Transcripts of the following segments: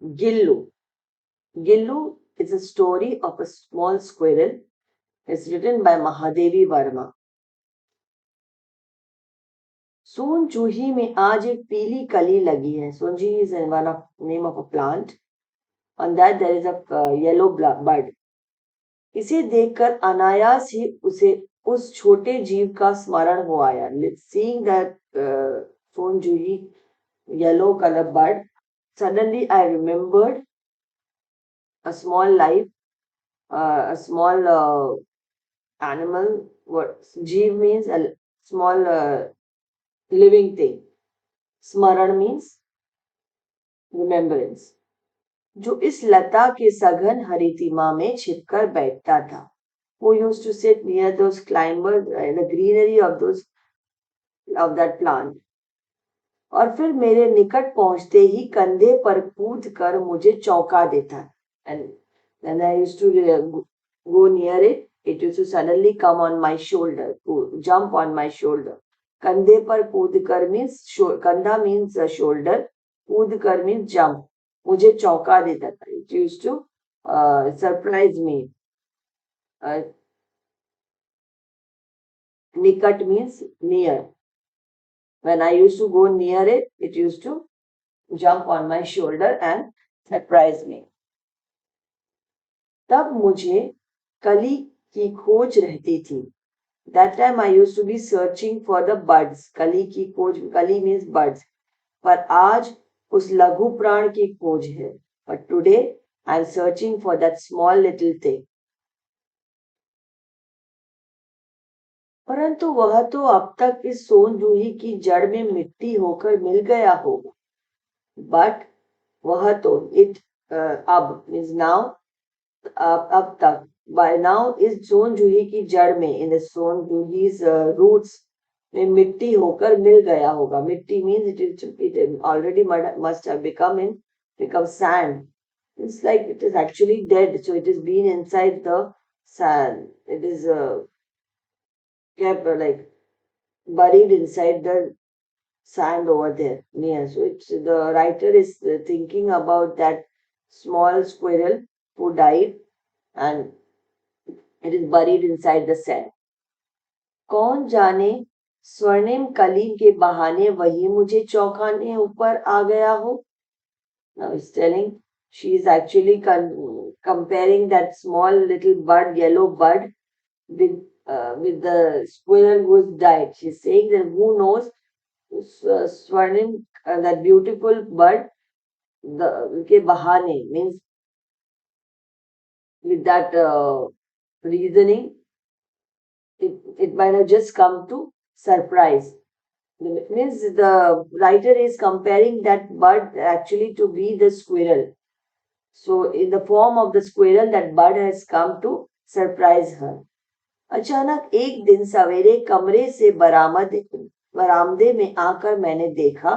Gillu. Gillu is a story of a small squirrel. It's written by Mahadevi Verma. सोन जूही में आज एक पीली कली लगी है. Sonji is one of name of a plant. On that there is a yellow bud. इसे देखकर अनायास ही उसे उस छोटे जीव का स्मरण हो आया. Seeing that Son Juhi yellow color bud, suddenly I remembered a small life, a small animal. What jeev means a small living thing. Smaran means remembrance. जो इस लता के सघन हरितिमा में छिपकर बैठता था. Who used to sit near those climbers in the greenery of that plant. और फिर मेरे निकट पहुंचते ही कंधे पर कूद कर मुझे चौंका देता. And when I used to go near it, it used to suddenly come on my shoulder, to jump on my shoulder. कंधे पर कूद कर means कंधा means shoulder, कूद कर means jump. मुझे चौंका देता था. It used to surprise me. निकट means near. When I used to go near it, it used to jump on my shoulder and surprise me. तब मुझे कली की खोज रहती थी. That time I used to be searching for the buds. कली की खोज, कली means buds. पर आज उस लघु प्राण की खोज है. But today I am searching for that small little thing. परंतु वह तो अब तक इस सोन जूही की जड़ में मिट्टी होकर मिल गया होगा. But वह तो it अब means now, अब तक by now इस सोन जूही की जड़ में, in the सोन जूही's roots में मिट्टी होकर मिल गया होगा. मिट्टी means it already must have become sand. It's like it is actually dead, so it has been inside the sand. It is kept like buried inside the sand over there near. So it's the writer is thinking about that small squirrel who died and it is buried inside the sand. कौन जाने स्वर्णिम कली के बहाने वही मुझे चौंकाने ऊपर आ गया हो. Now he's telling she is actually comparing that small little bud, yellow bud, with the squirrel who's died. She's saying that who knows Swarnim, that beautiful bud, the ke bahane means with that reasoning, it might have just come to surprise. It means the writer is comparing that bud actually to be the squirrel. So in the form of the squirrel, that bud has come to surprise her. अचानक एक दिन सवेरे कमरे से बरामदे में आकर मैंने देखा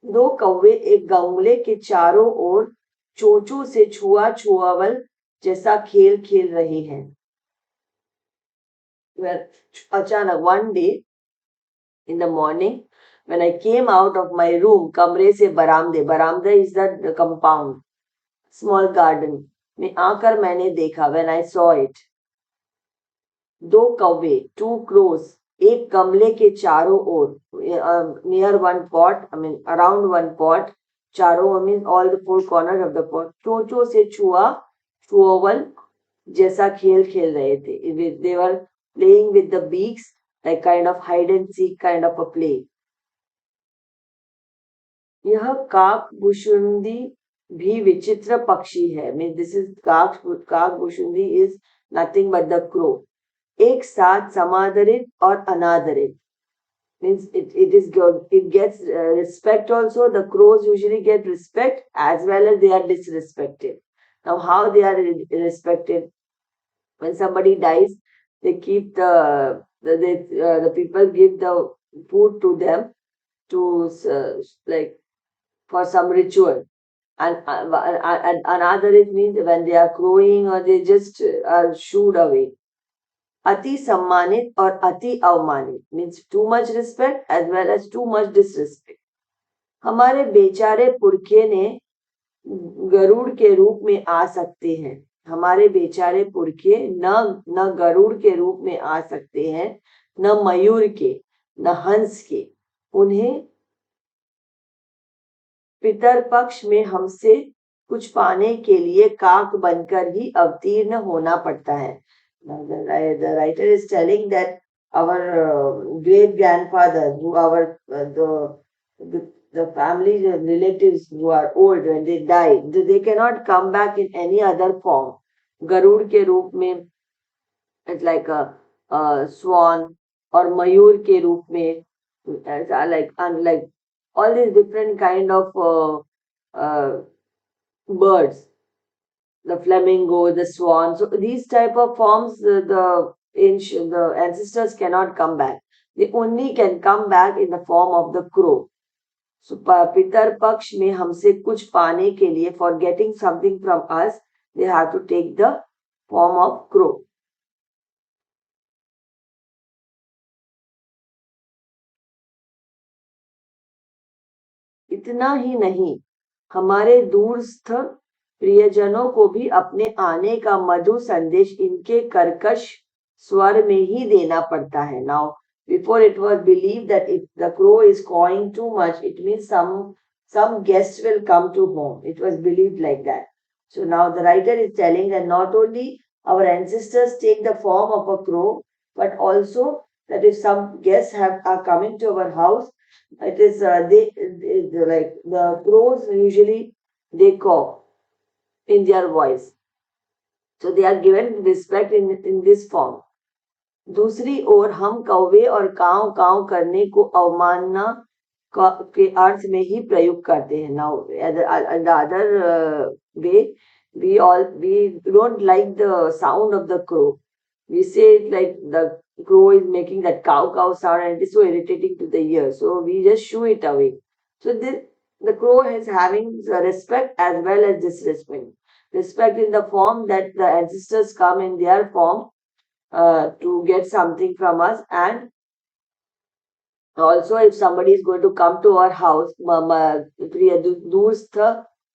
दो कौवे एक गमले के चारों ओर चोंचों से छुआवल जैसा खेल खेल रहे हैं. अचानक one day in the morning when I came out of my room, कमरे से बरामदे is the compound, small garden में आकर मैंने देखा, when I saw it, दो कौवे, 2 crows, एक गमले के चारों ओर, near one pot, I mean around one pot, चारों means all the 4 corners of the pot, चोंचों से छुआवल जैसा खेल खेल रहे थे. They were playing with the beaks, like kind of hide and seek kind of a play. यह काक भुशुंडी भी विचित्र पक्षी है. Means this is काक भुशुंडी is nothing but the crow. एक साथ समादरित और अनादरित means it gets respect also. The crows usually get respect as well as they are disrespected. Now how they are respected? When somebody dies, they keep the people give the food to them to like for some ritual. And another it means when they are crowing or they just are shooed away. अति सम्मानित और अति अवमानित means too much respect as well as too much disrespect. हमारे बेचारे पुरखे ने गरुड़ के रूप में आ सकते हैं। हमारे बेचारे पुरखे न न गरुड़ के रूप में आ सकते हैं, न मयूर के, न हंस के। उन्हें पितर पक्ष में हमसे कुछ पाने के लिए काक बनकर ही अवतीर्ण होना पड़ता है। The writer is telling that our great grandfather, who our the family relatives who are old, when they die, they cannot come back in any other form. Garuda के रूप में, it's like a swan, और मयूर के रूप में, like unlike all these different kind of birds, the flamingo, the swan. So these type of forms, the ancestors cannot come back. They only can come back in the form of the crow. So पितर पक्ष में हमसे कुछ पाने के लिए, for getting something from us, they have to take the form of crow. इतना ही नहीं, हमारे दूरस्थ प्रियजनों को भी अपने आने का मधुर संदेश इनके कर्कश स्वर में ही देना पड़ता है। Now, before it was believed that if the crow is cawing too much, it means some guest will come to home. It was believed like that. So now the writer is telling that not only our ancestors take the form of a crow, but also that if some guests are coming to our house, it is like the crows usually they caw in their voice. So they are given respect in this form. दूसरी ओर हम कौवे और काव काव करने को अवमानना के अर्थ में ही प्रयोग करते हैं। Now, the other way, we don't like the sound of the crow. We say it like the crow is making that cow cow sound and it is so irritating to the ear. So we just shoo it away. So the crow is having the respect as well as disrespect. Respect in the form that the ancestors come in their form to get something from us, and also if somebody is going to come to our house,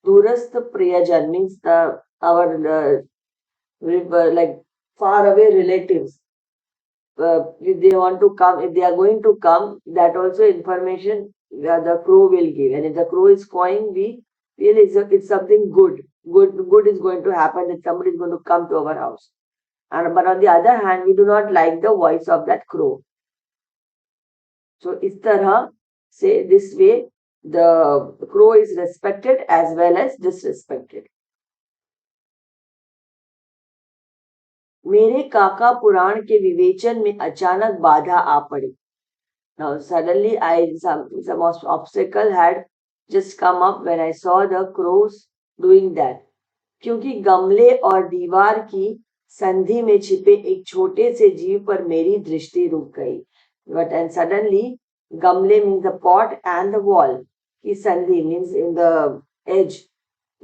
durasth priyajan means our like far away relatives. If they want to come, if they are going to come, that also information the crow will give. And if the crow is cawing, we feel it's something good. Good is going to happen, that somebody is going to come to our house. But on the other hand, we do not like the voice of that crow. So इस तरह से this way the crow is respected as well as disrespected. मेरे काका पुराण के विवेचन में अचानक बाधा आ पड़ी. Now suddenly some obstacle had just come up when I saw the crows doing that. क्योंकि गमले और दीवार की संधि में छिपे एक छोटे से जीव पर मेरी दृष्टि रुक गई. But and suddenly gamle means the pot and the wall. की संधि means in the edge.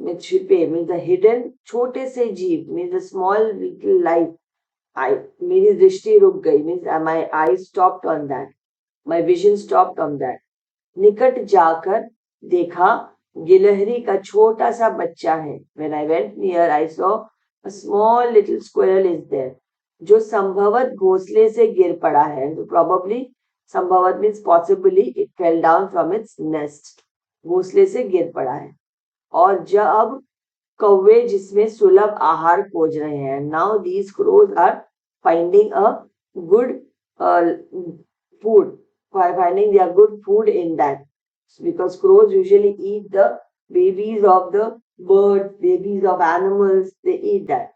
में छिपे means the hidden. छोटे से जीव means the small little life. मेरी दृष्टि रुक गई means my eyes stopped on that. My vision stopped on that. निकट जाकर देखा गिलहरी का छोटा सा बच्चा है. When I went near, I saw a small little squirrel is there. जो संभवत घोंसले से गिर पड़ा है. Probably संभवत means possibly it fell down from its nest. घोंसले से गिर पड़ा है. और जब कौवे जिसमें सुलभ आहार खोज रहे हैं. Now these crows are finding a good food. Finding their good food in that. Because crows usually eat the babies of the birds, babies of animals, they eat that.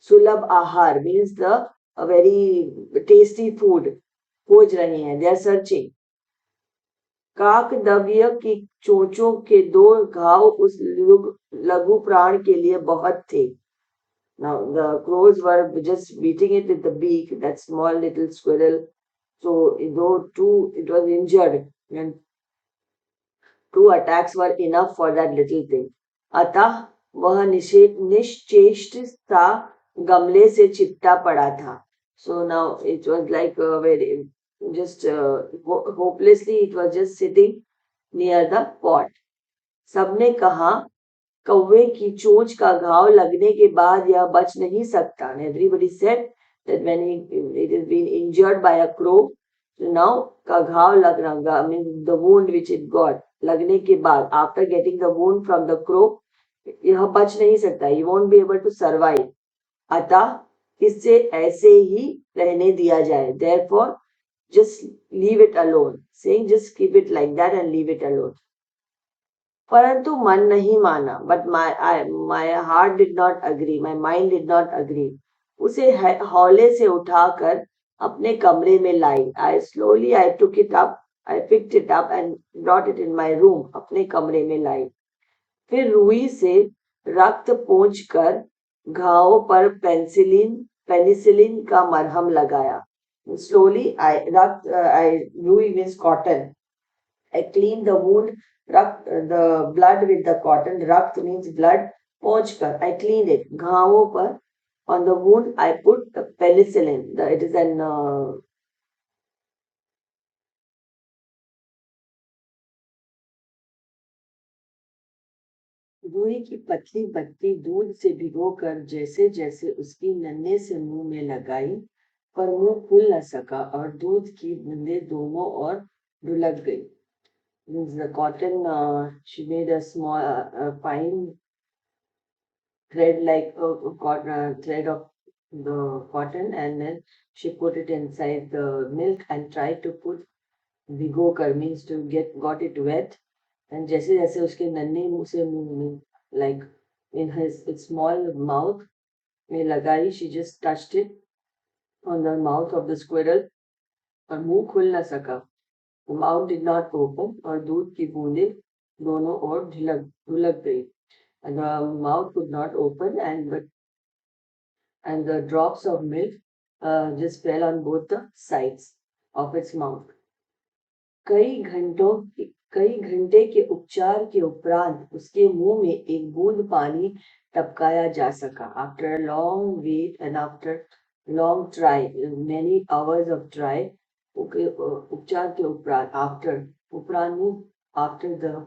Sulabh ahar means the a very tasty food. खोज रहे हैं, they are searching. काकदव्य की चोंचों के दो घाव उस लघु प्राण के लिए बहुत थे. Now the crows were just beating it with the beak, that small little squirrel. So though it was injured, and 2 attacks were enough for that little thing. अतः वह निश्चेष्ट सा गमले से चिपटा पड़ा था. So now it was like very just hopelessly it was just sitting near the pot. सबने कहा कौवे की चोंच का घाव लगने के बाद यह बच नहीं सकता. Everybody said that when it has been injured by a crow, so now का घाव लग रहा, I mean the wound which it got, लगने के बाद, after getting the wound from the crow, यह बच नहीं सकता. He won't be able to survive. अतः इसे ऐसे ही रहने दिया जाए. Therefore, just leave it alone. Saying just keep it like that and leave it alone. परंतु मन नहीं माना. But my heart did not agree. My mind did not agree. उसे हौले से उठाकर अपने कमरे में लाई. I took it up. I picked it up and brought it in my room. अपने कमरे में लाई. फिर रुई से रक्त पोंछ कर घाव पर पेनिसिलिन का मरहम लगाया. Slowly, रुई means cotton. I cleaned the wound, the blood with the cotton. Rakt means blood. Ponchkar, I cleaned it. घावों पर, on the wound, I put penicillin. It is an रुई की पतली पत्ती दूध से भिगोकर जैसे जैसे उसकी नन्हे से मुंह में लगाई, पर मुंह खुल न सका और दूध की बूंदें दोनों ओर ढुलक गई. Means the cotton, she made a small, fine thread like a thread of the cotton, and then she put it inside the milk and tried to put भिगोकर means to got it wet. And जैसे जैसे उसके नन्हे मुंह से मुंह में, like in his small mouth में लगाई, she just touched it on the mouth of the squirrel और मुंह खुल न सका. The mouth did not open और दूध की बूंदें दोनों ओर ढुलक गई. And the mouth could not open, and the drops of milk just fell on both the sides of its mouth. कई घंटों कई घंटे के उपचार के उपरांत उसके मुंह में एक बूंद पानी टपकाया जा सका. After a long wait and after long try, many hours of try, उपचार के उपरांत, उपरांत means after the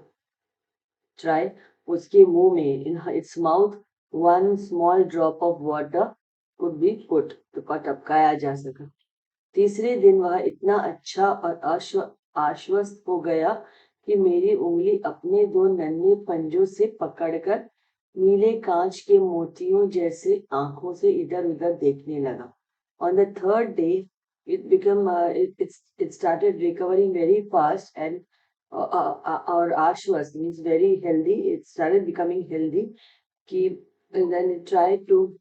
try, उसके मुंह में, in its mouth, one small drop of water could be put, तो टपकाया जा सका. तीसरे दिन वह इतना अच्छा और आश्वस्त हो गया कि मेरी उंगली अपने दो नन्हे पंजों से पकड़कर नीले कांच के मोतियों जैसे आंखों से इधर उधर देखने लगा. On the third day, it started recovering very fast, and or ashwas means very healthy. It started becoming healthy. And then it tried to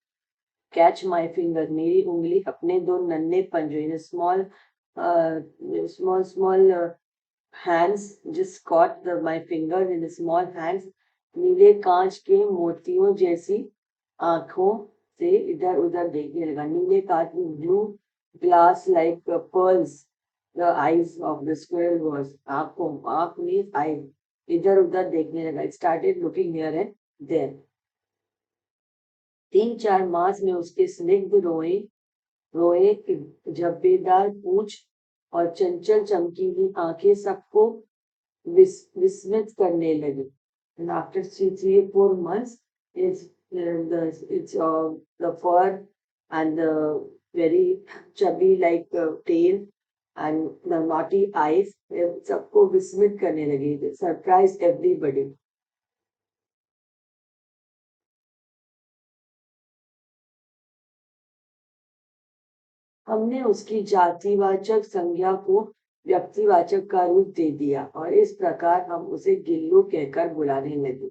catch my finger. मेरी उंगली अपने दो नन्हे पंजों, in a small hands, just caught my fingers in the small hands. नीले कांच के मोतियों जैसी आंखों से इधर उधर देखने लगा. नीले कांच में blue glass like pearls. The eyes of the squirrel was आंख means eye. इधर उधर देखने लगा. It started looking here and there. 3-4 मास में उसके स्निग्ध रोए झब्बेदार पूंछ और चंचल चमकीली आंखें सबको विस्मित करने लगी. And after 3-4 months, the fur and the very chubby like tail and the naughty eyes, सबको विस्मित करने लगी. They surprised everybody. हमने उसकी जातिवाचक संज्ञा को व्यक्तिवाचक का रूप दे दिया और इस प्रकार हम उसे गिल्लू कहकर बुलाने लगे.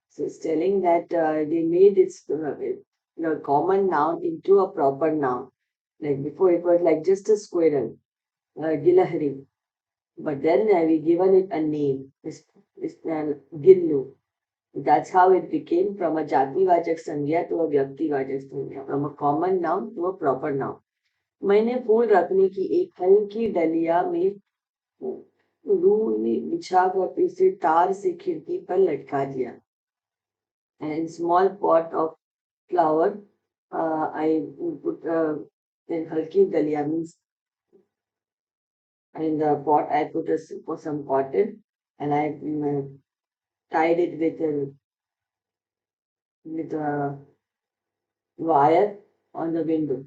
So it's telling that they made its common noun into a proper noun. Like before it was like just a squirrel, Gilahari. But then we given it a name, Gillu. That's how it became from a जातिवाचक संज्ञा to a व्यक्तिवाचक संज्ञा, from a common noun to a proper noun. मैंने फूल रखने की एक हल्की डलिया में रूई बिछाकर इसे तार से खिड़की पर लटका दिया. And in small pot of flower, I put in halki dalia means in the pot I put some cotton and I tied it with with a wire on the window.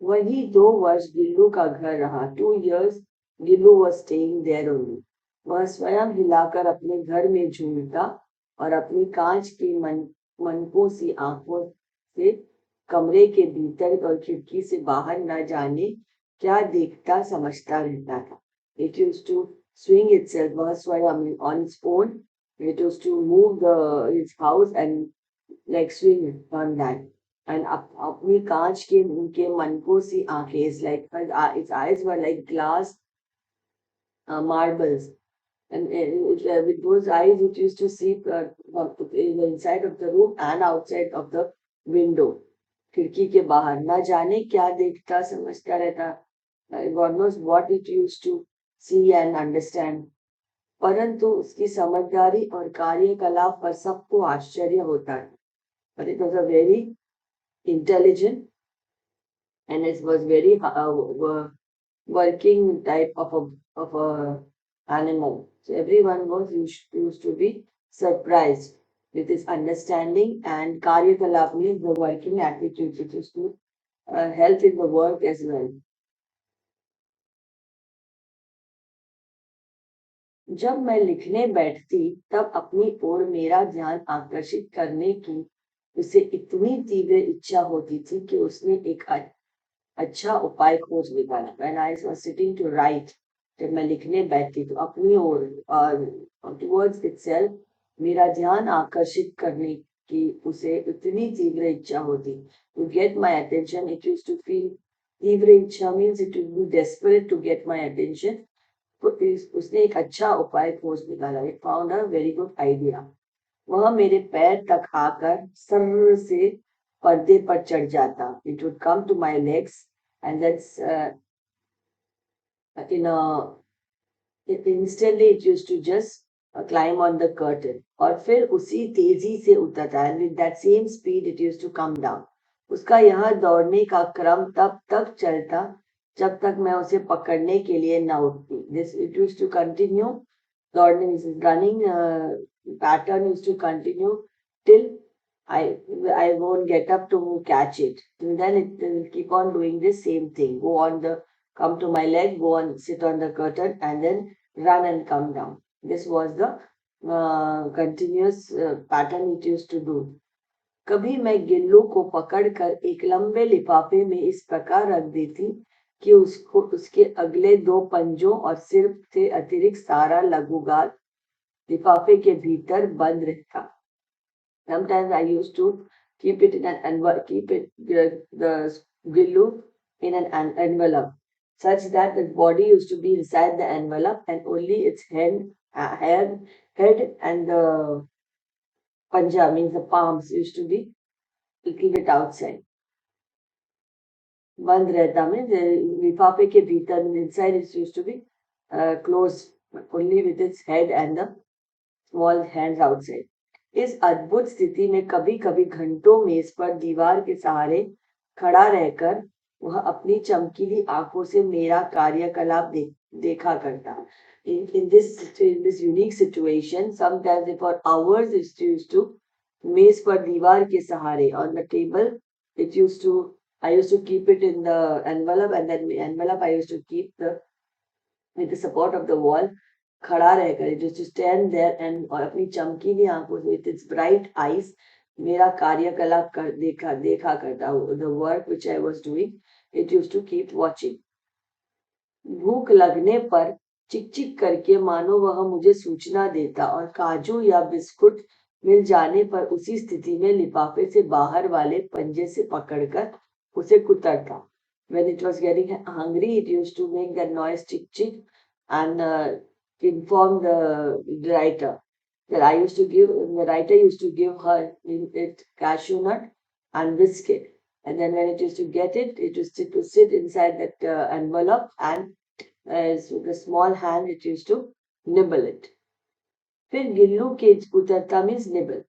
वही 2 वर्ष गिल्लू का घर रहा. 2 years Gillu was staying there only. वह स्वयं हिलाकर अपने घर में झूलता और अपनी कांच की मनकों सी आंखों से कमरे के भीतर और खिड़की से बाहर न जाने क्या देखता समझता रहता था. It used to swing itself. वह स्वयं on its own. It used to move its house and like swing on that. And अपनी कांच के उनके मनकों सी आंखें, it's like its eyes were like glass marbles, and with those eyes it used to see in the inside of the room and outside of the window. खिड़की के बाहर न जाने क्या देखता समझता रहता. God knows what it used to see and understand. परंतु उसकी समझदारी और कार्यकलाप पर सबको आश्चर्य होता है. But it was a very intelligent and it was very working type of a animal. So everyone was used to be surprised with his understanding, and Karyakalap means the working attitude, which is to help in the work as well. जब मैं लिखने बैठती तब अपनी ओर मेरा ध्यान आकर्षित करने की उसे इतनी तीव्र इच्छा होती थी कि उसने एक अच्छा उपाय खोज निकाला. When I was sitting to write, जब मैं लिखने बैठती तो अपनी ओर towards itself मेरा ध्यान आकर्षित करने की उसे इतनी तीव्र इच्छा होती. To get my attention, it used to feel तीव्र इच्छा means it would be desperate to get my attention. तो उसने एक अच्छा उपाय खोज निकाला. It found a very good idea. वह मेरे पैर तक आकर सर्र से पर्दे पर चढ़ जाता. It would come to my legs and that's in a instantly it used to just climb on the curtain. और फिर उसी तेजी से उतरता. And with that same speed it used to come down. उसका यह दौड़ने का क्रम तब तक चलता जब तक मैं उसे पकड़ने के लिए न उठती. This it used to continue. दौड़ने running pattern used to continue till I won't get up to catch it. And then it will keep on doing the same thing. Go on the come to my leg, go and sit on the curtain, and then run and come down. This was the continuous pattern it used to do. कभी मैं गिल्लू को पकड़कर एक लंबे लिफाफे में इस प्रकार रख देती कि उसको उसके अगले 2 पंजों और सिर से अतिरिक्त सारा लघुगाल लिफाफे के भीतर बंद रहता. Sometimes I used to keep it in an keep it the gillu in an envelope, such that the body used to be inside the envelope and only its head and the panja means the palms used to be little bit outside. बंद रहता means लिफाफे के भीतर inside it used to be closed only with its head and the small hands outside. इस अद्भुत स्थिति में कभी कभी घंटों मेज पर दीवार के सहारे खड़ा रहकर वह अपनी चमकीली आंखों से मेरा कार्यकलाप देखा करता. In this unique situation, sometimes for hours it used to मेज पर दीवार के सहारे on the table. It used to I used to keep it in the envelope, and then the envelope I used to keep with the support of the wall. खड़ा रहकर it used to stand there and और अपनी चमकीली आंखों से with its bright eyes मेरा कार्यकलाप देखा करता. The work which I was doing, it used to keep watching. भूख लगने पर चिक चिक करके मानो वह मुझे सूचना देता और काजू या बिस्कुट मिल जाने पर उसी स्थिति में लिफाफे से बाहर वाले पंजे से पकड़कर उसे कुतरता. When it was getting hungry, it used to make that noise chick chick and inform the writer that the writer used to give her it cashew nut and biscuit. And then when it used to get it, it used to sit inside that envelope, and with a small hand it used to nibble it. फिर गिल्लू के उतरता means nibble.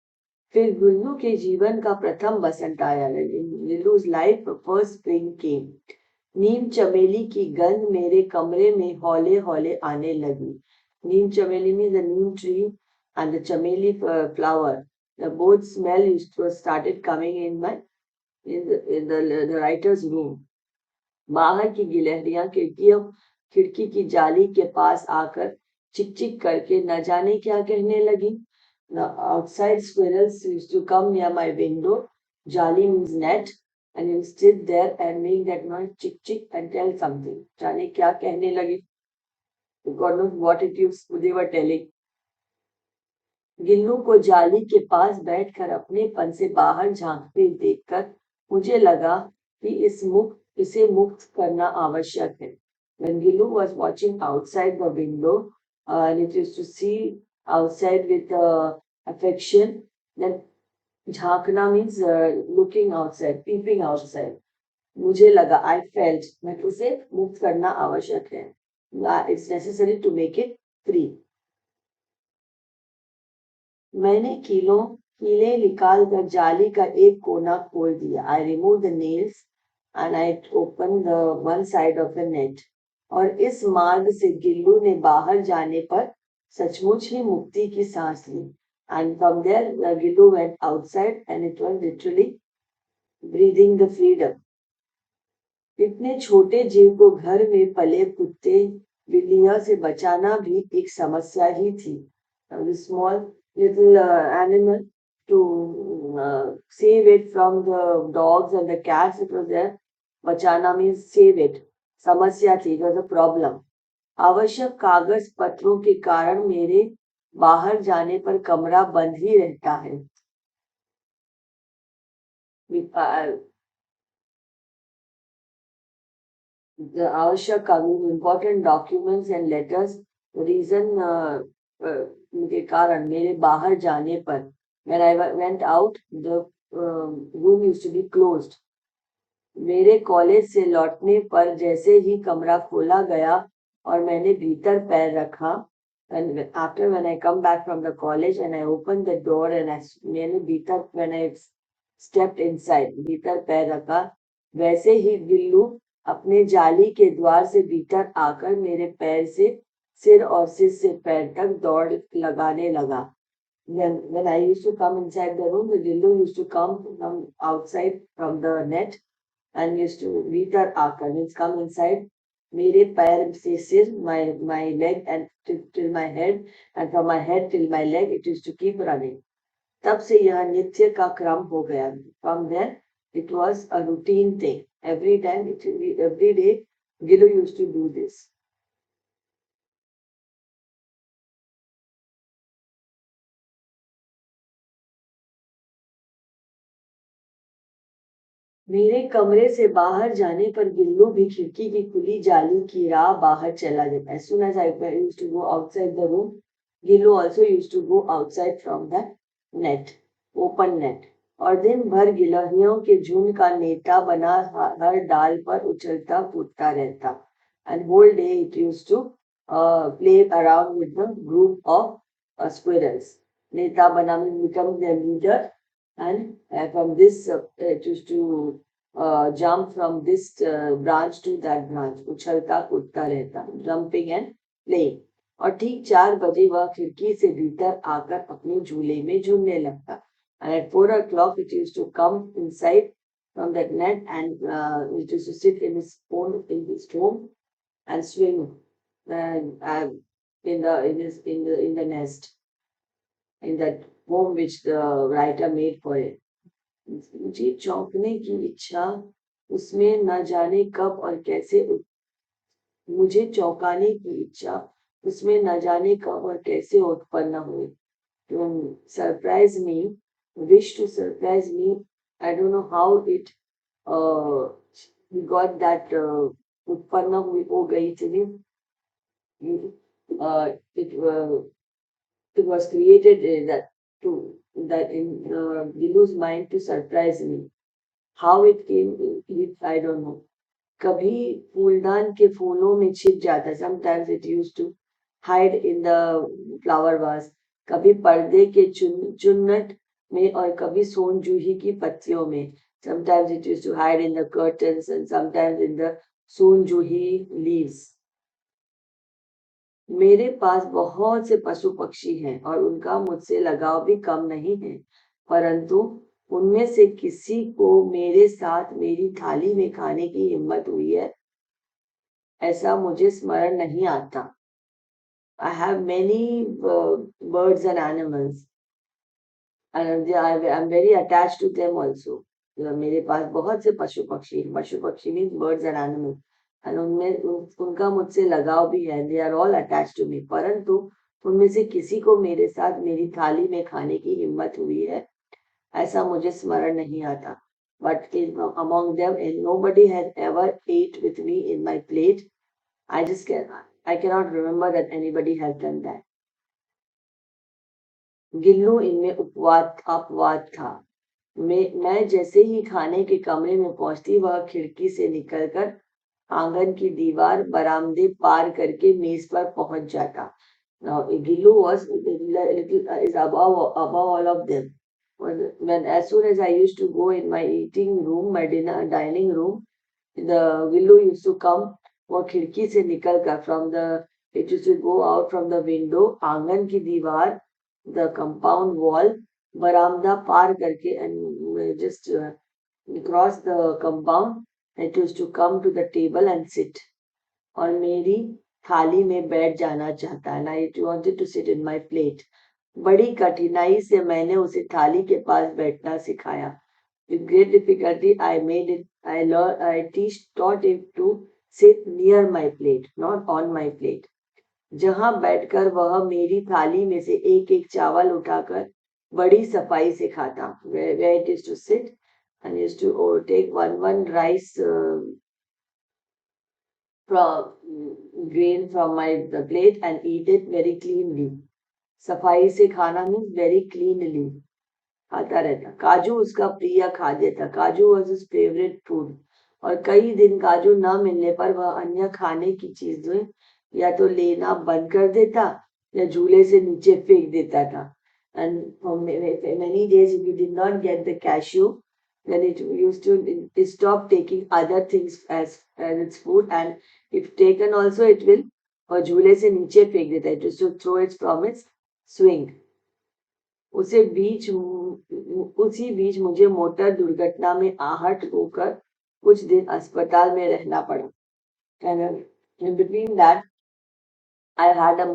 फिर गिल्लू के जीवन का प्रथम बसंत आया. गिल्लू's life first spring came. नीम चमेली की गंध मेरे कमरे में हौले हौले आने लगी. नीम चमेली means the neem tree and the chameli flower. The boat smell used to started coming in the writer's room. बाहर की गिलहरियां खिड़की की जाली के पास आकर चिक चिक करके न जाने क्या कहने लगी. The outside squirrels used to come near my window. Jali means net, and you sit there and make that noise chick chick and tell something. जाने क्या कहने लगी. God knows what it is they were telling. Gillu को जाली के पास बैठकर अपनेपन से बाहर झांकते देखकर मुझे लगा कि इसे मुक्त करना आवश्यक है. When Gillu was watching outside the window, and it used to see outside with affection, then झांकना means looking outside, peeping outside. मुझे लगा, I felt, मैं उसे मुक्त करना आवश्यक है. It's necessary to make it free. मैंने कीले निकाल कर जाली का एक कोना खोल दिया. I removed the nails and I opened the one side of the net. और इस मार्ग से गिल्लू ने बाहर जाने पर सचमुच ही मुक्ति की सांस ली. And from there, Gillu went outside and it was literally breathing the freedom. इतने छोटे जीव को घर में पले कुत्ते बिल्लियों से बचाना भी एक समस्या ही थी. The small little animal to save it from the dogs and the cats, it was there. बचाना means save it. समस्या थी, it was a problem. आवश्यक कागज पत्रों के कारण मेरे बाहर जाने पर कमरा बंद ही रहता है. The आवश्यक कागज, important documents and letters, reason के कारण मेरे बाहर जाने पर, when I went out, the room used to be closed. मेरे कॉलेज से लौटने पर जैसे ही कमरा खोला गया और मैंने भीतर पैर रखा, and after when I come back from the college and I opened the door and मैंने भीतर, when I stepped inside, भीतर पैर रखा, वैसे ही गिल्लू अपने जाली के द्वार से भीतर आकर मेरे पैर से सिर और सिर से पैर तक दौड़ लगाने लगा. When I used to come inside the room, the Gillu used to come from outside from the net and used to भीतर आकर means come inside मेरे पैर से सिर, my leg and till my head, and from my head till my leg it used to keep running. तब से यह नित्य का क्रम हो गया. From there it was a routine thing. Every time, every day, Gillu used to do this. मेरे कमरे से बाहर जाने पर गिल्लू भी खिड़की की खुली जाली की राह बाहर चला जाता. As soon as I used to go outside the room, Gillu also used to go outside from the net, open net. और दिन भर गिलहरियों के झुंड का नेता बना हर डाल पर उछलता कूदता रहता. And whole day it used to play around with the group of squirrels. Neta bana become their leader, and from this it used to jump from this branch to that branch. उछलता कूदता रहता, jumping and playing. और ठीक 4 बजे वह खिड़की से भीतर आकर अपने झूले में झूलने लगता. And at 4 o'clock it used to come inside from that net and it used to sit in his home and swing in the nest, in that home which the writer made for it. मुझे चौंकने की इच्छा उसमें न जाने कब और कैसे मुझे चौंकाने की इच्छा उसमें न जाने कब और कैसे उत्पन्न हुई. To surprise me, wish to surprise me, I don't know how it got that उत्पन्न हुई हो गई थी. It was created that in Gillu's mind to surprise me. How it came, I don't know. कभी फूलदान के फूलों में छिप जाता. Sometimes it used to hide in the flower vase. कभी पर्दे के चुन्नट में और कभी सोन जूही की पत्तियों में. Sometimes it used to hide in the curtains and sometimes in the Son Juhi leaves. मेरे पास बहुत से पशु पक्षी हैं और उनका मुझसे लगाव भी कम नहीं है. परंतु उनमें से किसी को मेरे साथ मेरी थाली में खाने की हिम्मत हुई है ऐसा मुझे स्मरण नहीं आता. I have many birds and animals and I'm very attached to them also. मेरे पास बहुत से पशु पक्षी means birds and animal and उनका मुझसे लगाव भी है. They are all attach to me. परंतु उनमें से किसी को मेरे साथ मेरी थाली में खाने की हिम्मत हुई है ऐसा मुझे स्मरण नहीं आता. But among them, and nobody has ever ate with me in my plate. I cannot remember that anybody has done that. Gillu इनमें अपवाद था. मैं जैसे ही खाने के कमरे में पहुंचती वह खिड़की से निकलकर आंगन की दीवार बरामदे पार करके मेज पर पहुंच जाता. Now Gillu was is above all of them. When as soon as I used to go in my eating room, my dining room, the Gillu used to come. वो खिड़की से निकल कर from the it used to go out from the window. आंगन की दीवार, the compound wall, बरामदा पार करके and just cross the compound. It used to come to the table and sit. और मेरी थाली में बैठ जाना चाहता है. I wanted to sit in my plate. बड़ी कठिनाई से मैंने उसे थाली के पास बैठना सिखाया. With great difficulty, I made it. Taught it to sit near my plate, not on my plate. जहां बैठकर वह मेरी थाली में से एक एक चावल उठाकर बड़ी सफाई से खाता. Where it is to sit and used to take one rice from grain from my plate and eat it very cleanly. सफाई से खाना means very cleanly. खाता रहता. काजू उसका प्रिय खाद्य था. काजू वॉज हिज फेवरेट फूड. और कई दिन काजू न मिलने पर वह अन्य खाने की चीजें या तो लेना बंद कर देता या झूले से नीचे फेंक देता था. And for many days if we did not get the cashew, then it used to stop taking other things as its food, and if taken also it will और झूले से नीचे फेंक देता है. It used to throw it from its swing. उसी बीच मुझे motor दुर्घटना में आहट होकर कुछ दिन अस्पताल में रहना पड़ा. And in between that, I had a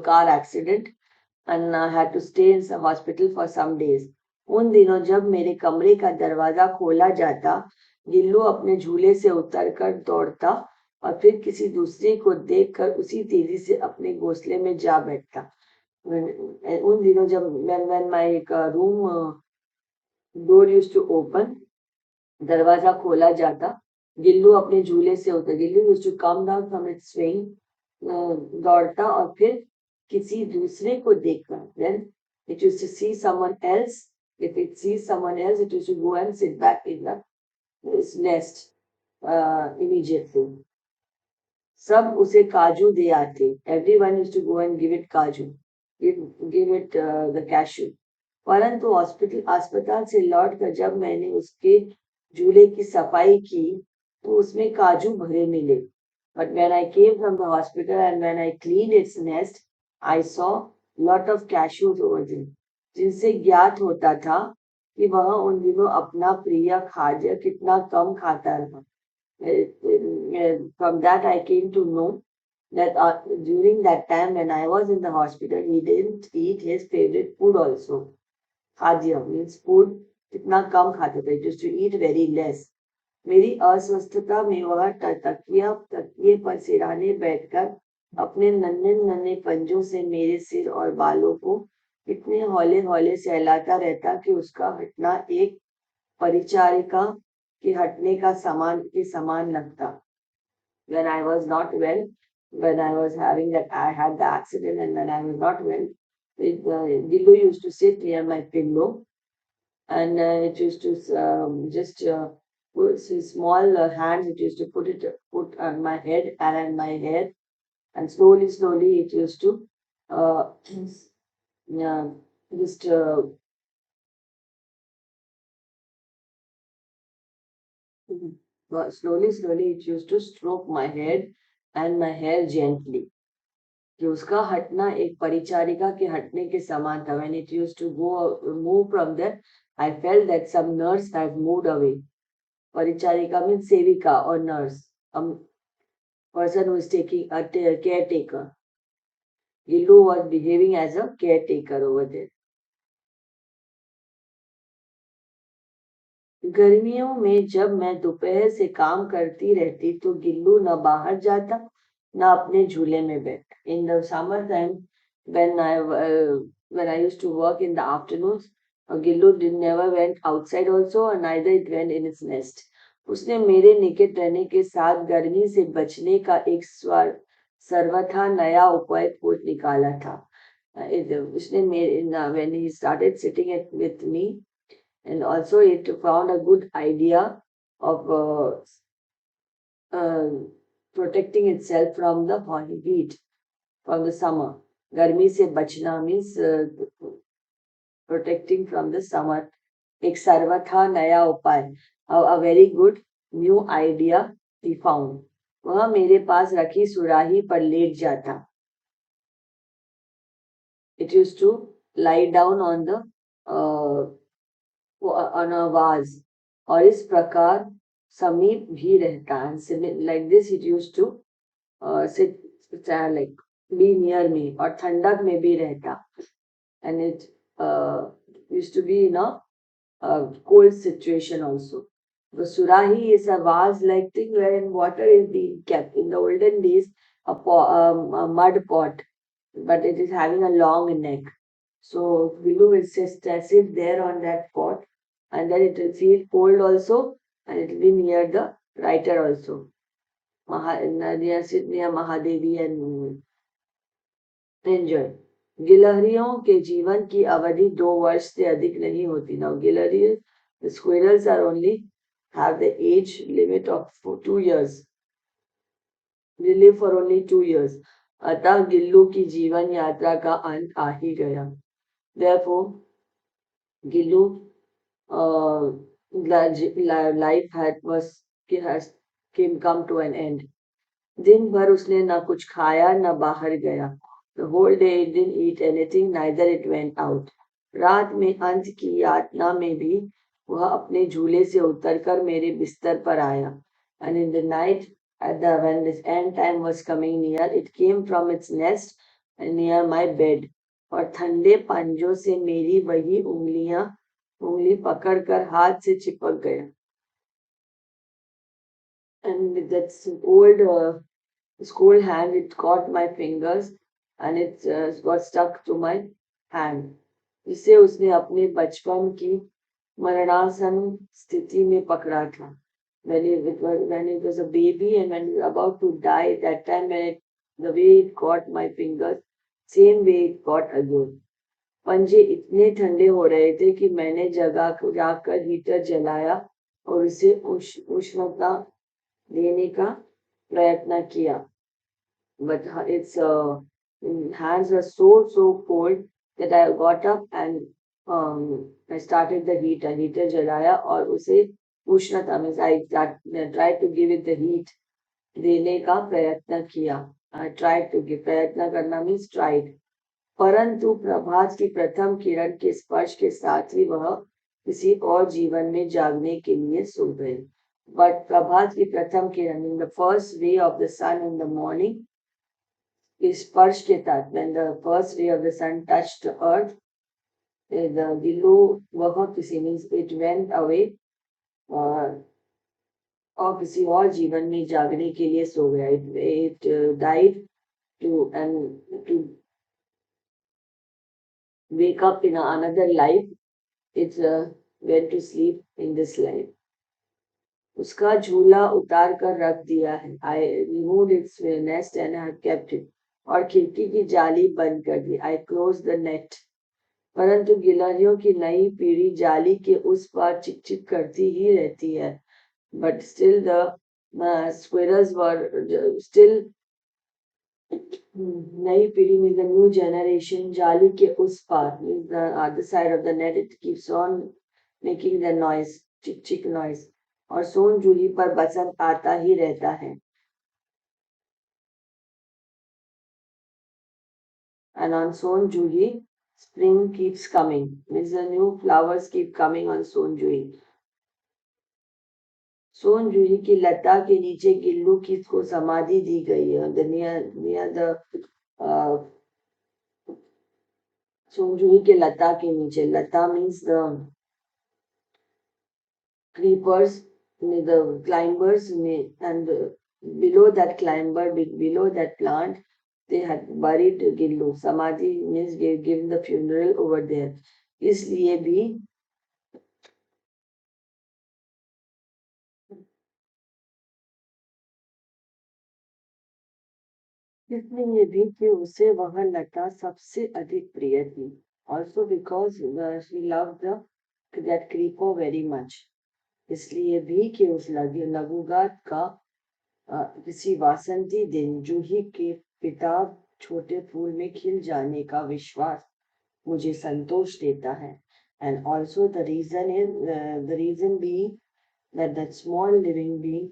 car accident and I had to stay in some hospital for some days. उन दिनों जब मेरे कमरे का दरवाजा खोला जाता, गिल्लू अपने झूले से उतरकर दौड़ता और फिर किसी दूसरे को देखकर उसी तेजी से अपने घोंसले में जा बैठता. उन दिनों जब when my room door used to open, दरवाजा खोला जाता, गिल्लू अपने झूले से उतर. Gillu used to come down from its swing, दौड़ता और फिर किसी दूसरे को देखकर then it used to see someone else. If it sees someone else, it used to go and sit back in the nest immediately. सब उसे काजू दे आते. Everyone used to go and give it काजू, give it the cashew. परंतु अस्पताल से लौटकर जब मैंने उसके झूले की सफाई की तो उसमें काजू भरे मिले. But when I came from the hospital and when I cleaned its nest, I saw lot of cashews over there. जिनसे ज्ञात होता था कि वह उन दिनों अपना प्रिय खाद्य कितना कम खाता रहा. From that I came to know that during that time when I was in the hospital, he didn't eat his favorite food also. खाद्य means food कितना कम खाता था. It used to eat very less. मेरी अस्वस्थता में वह तकिए पर सिरहाने बैठकर अपने नन्हे नन्हे पंजों से मेरे सिर और बालों को इतने हौले हौले सहलाता रहता कि उसका हटना एक परिचारिका के हटने का समान लगता. When I was not well, when I was having that, I had the accident, and when I was not well, Gillu used to sit near my pillow, and it used to just put his small hands. It used to put on my head and on my hair, and slowly it used to yeah, just slowly it used to stroke my head and my hair gently. कि उसका हटना एक परिचारिका के हटने के समान था. When it used to go move from there, I felt that some nurse had moved away. Paricharika means sevika or nurse, a person who is taking a caretaker. Gillu was behaving as a caretaker over there. गर्मियों में जब मैं दोपहर से काम करती रहती तो गिल्लू न बाहर जाता न अपने झूले में बैठता. In the summer time, when I used to work in the afternoons, Gillu did never went outside also, and neither it went in its nest. उसने मेरे निकट रहने के साथ गर्मी से बचने का एक सर्वथा नया उपाय खोज निकाला था. उसने when he started sitting with me, and also it found a good idea of uh, protecting itself from the heat, from the summer. गर्मी से बचना means protecting from the summer. एक सर्वथा नया उपाय, a very good new idea he found. वह मेरे पास रखी सुराही पर लेट जाता. It used to lie down on the on a vase, और इस प्रकार समीप भी रहता. Like this it used to sit like be near me, और ठंडक में भी रहता. And it used to be in a cold situation also. The surahi is a vase-like thing wherein water is being kept. In the olden days, a mud pot, but it is having a long neck. So Vilu will sit there on that pot, and then it will feel cold also, and it will be near the writer also. Sit near Mahadevi and enjoy. गिलहरियों के जीवन की अवधि 2 वर्ष से अधिक नहीं होती. Now गिलहरी, the squirrels are only have the age limit of 2 years. They live for only 2 years. अतः गिल्लू की जीवन यात्रा का अंत आ ही गया. Therefore, Gillu life has come to an end. दिन भर उसने न कुछ खाया न बाहर गया. The whole day it didn't eat anything, neither it went out. रात में अंत की यातना में भी वह अपने झूले से उतरकर मेरे बिस्तर पर आया. And in the night, when this end time was coming near, it came from its nest near my bed. और ठंडे पंजों से मेरी वही उंगली पकड़कर हाथ से चिपक गया. And with that cold hand, it caught my fingers and it got stuck to my hand. जिसे उसने अपने बचपन की मरणासन स्थिति में पकड़ा था. When it was a baby and when it was about to die, that time the way it caught my fingers, same way it caught again. पंजे इतने ठंडे हो रहे थे कि मैंने जाकर हीटर जलाया और उसे उष्णता देने का प्रयत्न किया. But its hands were so cold that I got up and I started the heater. Heater जलाया और उसे उष्णता में I tried to give it the heat. देने का प्रयत्न किया. I tried to give. प्रयत्न करना means tried. परंतु प्रभात की प्रथम किरण के स्पर्श के साथ ही वह किसी और जीवन में जागने के लिए सो गए. But प्रभात की प्रथम किरण, in the first ray of the sun in the morning, इस स्पर्श के साथ, when the first ray of the sun touched the earth, the Gillu वह किसी means it went away और किसी और जीवन में जागने के लिए सो गया. It died to wake up in another life. It went to sleep in this life. उसका झूला उतार कर रख दिया है. I removed its nest and I have kept it. और खिड़की की जाली बंद कर दी. I closed the net. परंतु गिलहरियों की नई पीढ़ी जाली के उस पार चिक करती ही रहती है. But still the squirrels were still नई पीढ़ी में the new generation जाली के उस पार means the other side of the net, it keeps on making the noise, चिक noise. और सोन जूली पर बसंत आता ही रहता है. And on Son Juhi, spring keeps coming. Means the new flowers keep coming on Son Juhi. सोन जूही की लता के नीचे गिल्लू की को समाधि दी गई है नियर द सोन जूही के लता के नीचे lata means the creepers, the climbers, and below that plant, they had buried Gillu. Samadhi means given the funeral over there. इसलिए भी इसलिए भी कि उसे वह लता सबसे अधिक प्रिय थी. Also because she loved that creeper very much. इसलिए भी कि उस लघुगात का किसी वासंती दिन जूही के पिता छोटे फूल में खिल जाने का विश्वास मुझे संतोष देता है. And also the reason being that small living being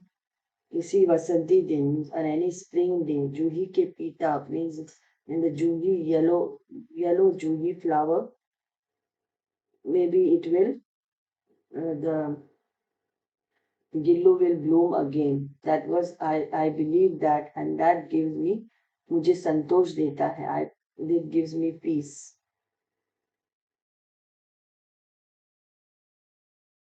किसी वसंती दिन or any spring day जूही के पीता means in the Juhi yellow Juhi flower maybe it will the Gillu will bloom again. That was I believe that and that gives me मुझे संतोष देता है. It gives me peace.